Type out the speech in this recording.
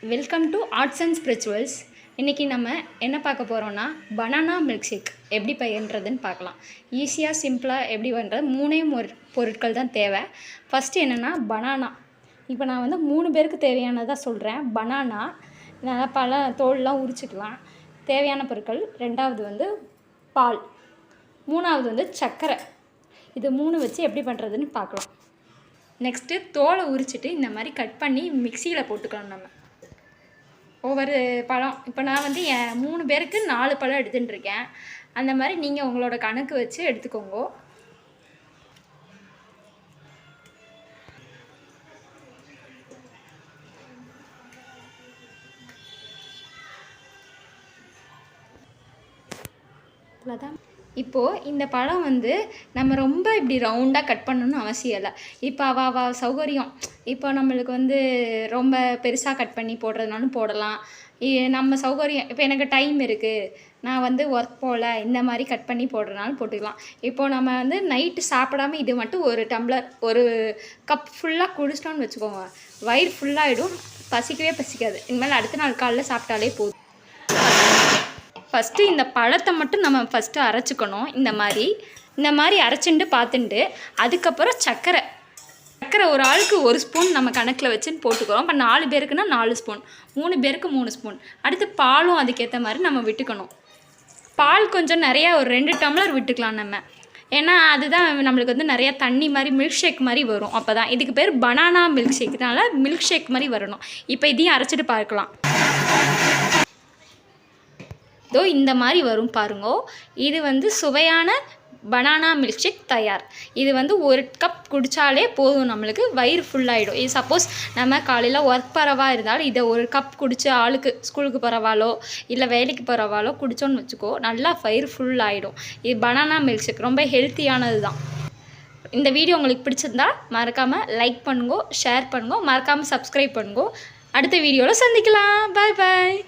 Welcome to arts and spirituals. இன்றைக்கி நம்ம என்ன பார்க்க போகிறோன்னா பனானா மில்க் ஷேக் எப்படி பண்ணுறதுன்னு பார்க்கலாம். ஈஸியாக சிம்பிளாக எப்படி பண்ணுறது, மூணே பொருட்கள் தான் தேவை. ஃபஸ்ட்டு என்னென்னா பனானா. இப்போ நான் வந்து 3 பேருக்கு தேவையானதாக சொல்கிறேன். பனானா நல்லா தோல்லாம் உரிச்சிக்கலாம். தேவையான பொருட்கள். 2வது வந்து பால். 3வது வந்து சர்க்கரை. இது 3 வச்சு எப்படி பண்ணுறதுன்னு பார்க்கலாம். நெக்ஸ்ட்டு தோலை உரிச்சிட்டு இந்த மாதிரி கட் பண்ணி மிக்சியில் போட்டுக்கலாம். நம்ம ஒவ்வொரு பழம், இப்போ நான் வந்து 3 பேருக்கு 4 பழம் எடுத்துட்டுருக்கேன். அந்த மாதிரி நீங்கள் உங்களோட கணக்கு வச்சு எடுத்துக்கோங்க. இப்போது இந்த பழம் வந்து நம்ம ரொம்ப இப்படி ரவுண்டாக கட் பண்ணணும்னு அவசியம் இல்லை. இப்போ அவ சௌகரியம். இப்போ நம்மளுக்கு வந்து ரொம்ப பெருசாக கட் பண்ணி போடுறதுனாலும் போடலாம். நம்ம சௌகரியம். இப்போ எனக்கு டைம் இருக்குது, நான் வந்து ஒர்க் போகல, இந்த மாதிரி கட் பண்ணி போடுறதுனாலும் போட்டுக்கலாம். இப்போது நம்ம வந்து நைட்டு சாப்பிடாமல் இது மட்டும் ஒரு டம்ளர், ஒரு கப் ஃபுல்லாக குடிச்சிட்டோன்னு வச்சுக்கோங்க, வயிறு ஃபுல்லாகிடும், பசிக்கவே பசிக்காது. இனிமேல் அடுத்த நாள் காலைல சாப்பிட்டாலே போதும். ஃபஸ்ட்டு இந்த பழத்தை மட்டும் நம்ம ஃபஸ்ட்டு அரைச்சிக்கணும். இந்த மாதிரி அரைச்சிட்டு பார்த்துட்டு அதுக்கப்புறம் சர்க்கரை ஒரு ஆளுக்கு 1 ஸ்பூன் நம்ம கணக்கில் வச்சுன்னு போட்டுக்கிறோம். இப்போ 4 பேருக்குன்னா 4 ஸ்பூன், 3 பேருக்கு 3 ஸ்பூன். அடுத்து பாலும் அதுக்கேற்ற மாதிரி நம்ம விட்டுக்கணும். பால் கொஞ்சம் நிறையா, ஒரு 2 டம்ளர் விட்டுக்கலாம் நம்ம. ஏன்னா அதுதான் நம்மளுக்கு வந்து நிறையா தண்ணி மாதிரி மில்க் ஷேக் மாதிரி வரும். அப்போ தான் இதுக்கு பேர் பனானா மில்க் ஷேக்னால மில்க் ஷேக் மாதிரி வரணும். இப்போ இதையும் அரைச்சிட்டு பார்க்கலாம். இதோ இந்த மாதிரி வரும் பாருங்கோ. இது வந்து சுவையான பனானா மில்க் ஷேக் தயார். இது வந்து 1 கப் குடித்தாலே போதும், நம்மளுக்கு வயிறு ஃபுல்லாகிடும். இது சப்போஸ் நம்ம காலையில் ஒர்க் போகிறவா இருந்தாலும் இதை 1 கப் குடித்து ஆளுக்கு ஸ்கூலுக்கு போகிறவாலோ இல்லை வேலைக்கு போகிறவாலோ குடித்தோன்னு வச்சுக்கோ, நல்லா வயிறு ஃபுல்லாகிடும். இது பனானா மில்க் ஷேக் ரொம்ப ஹெல்த்தியானது தான். இந்த வீடியோ உங்களுக்கு பிடிச்சிருந்தா மறக்காமல் லைக் பண்ணுங்க, ஷேர் பண்ணுங்க, மறக்காமல் சப்ஸ்கிரைப் பண்ணுங்க. அடுத்த வீடியோவில் சந்திக்கலாம். பாய் பாய்.